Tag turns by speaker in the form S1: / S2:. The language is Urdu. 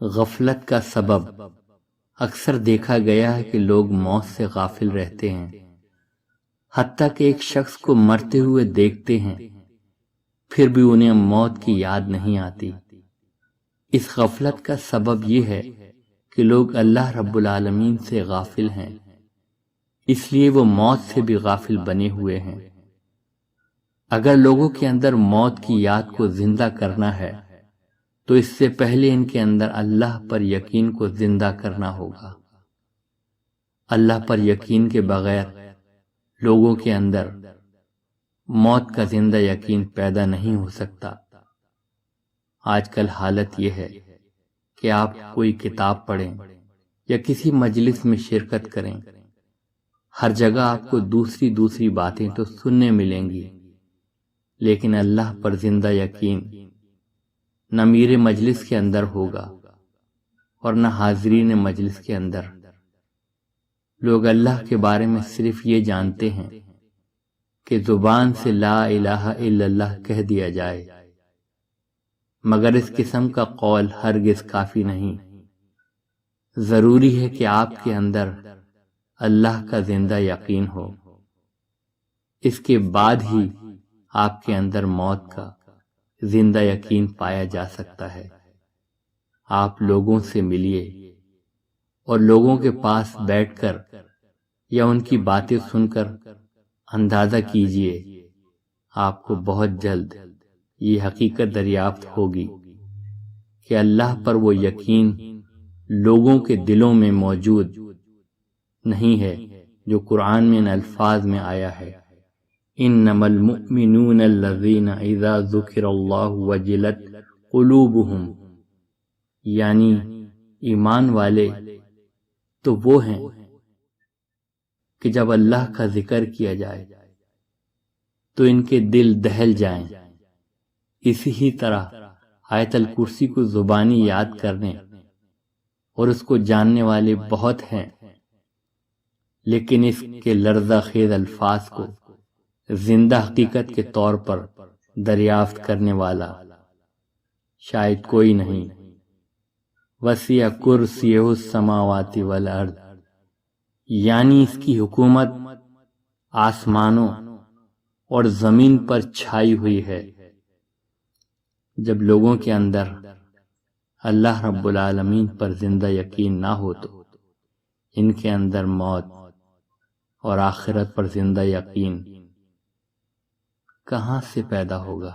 S1: غفلت کا سبب اکثر دیکھا گیا ہے کہ لوگ موت سے غافل رہتے ہیں، حتیٰ کہ ایک شخص کو مرتے ہوئے دیکھتے ہیں پھر بھی انہیں موت کی یاد نہیں آتی۔ اس غفلت کا سبب یہ ہے کہ لوگ اللہ رب العالمین سے غافل ہیں، اس لیے وہ موت سے بھی غافل بنے ہوئے ہیں۔ اگر لوگوں کے اندر موت کی یاد کو زندہ کرنا ہے تو اس سے پہلے ان کے اندر اللہ پر یقین کو زندہ کرنا ہوگا۔ اللہ پر یقین کے بغیر لوگوں کے اندر موت کا زندہ یقین پیدا نہیں ہو سکتا۔ آج کل حالت یہ ہے کہ آپ کوئی کتاب پڑھیں یا کسی مجلس میں شرکت کریں، ہر جگہ آپ کو دوسری باتیں تو سننے ملیں گی، لیکن اللہ پر زندہ یقین نہ میر مجلس کے اندر ہوگا اور نہ حاضرین مجلس کے اندر۔ لوگ اللہ کے بارے میں صرف یہ جانتے ہیں کہ زبان سے لا الہ الا اللہ کہہ دیا جائے، مگر اس قسم کا قول ہرگز کافی نہیں۔ ضروری ہے کہ آپ کے اندر اللہ کا زندہ یقین ہو، اس کے بعد ہی آپ کے اندر موت کا زندہ یقین پایا جا سکتا ہے۔ آپ لوگوں سے ملیے اور لوگوں کے پاس بیٹھ کر یا ان کی باتیں سن کر اندازہ کیجئے، آپ کو بہت جلد یہ حقیقت دریافت ہوگی کہ اللہ پر وہ یقین لوگوں کے دلوں میں موجود نہیں ہے جو قرآن میں ان الفاظ میں آیا ہے، انما المؤمنون الذین اذا ذکر اللہ وجلت قلوبہم، یعنی ایمان والے تو وہ ہیں کہ جب اللہ کا ذکر کیا جائے تو ان کے دل دہل جائیں۔ اسی ہی طرح آیت الکرسی کو زبانی یاد کرنے اور اس کو جاننے والے بہت ہیں، لیکن اس کے لرزہ خیز الفاظ کو زندہ حقیقت کے طور پر دریافت کرنے والا شاید کوئی نہیں۔ وسیع کرسیہ السماوات والارض، یعنی اس کی حکومت آسمانوں اور زمین پر چھائی ہوئی ہے۔ جب لوگوں کے اندر اللہ رب العالمین پر زندہ یقین نہ ہو تو ان کے اندر موت اور آخرت پر زندہ یقین کہاں سے پیدا ہوگا؟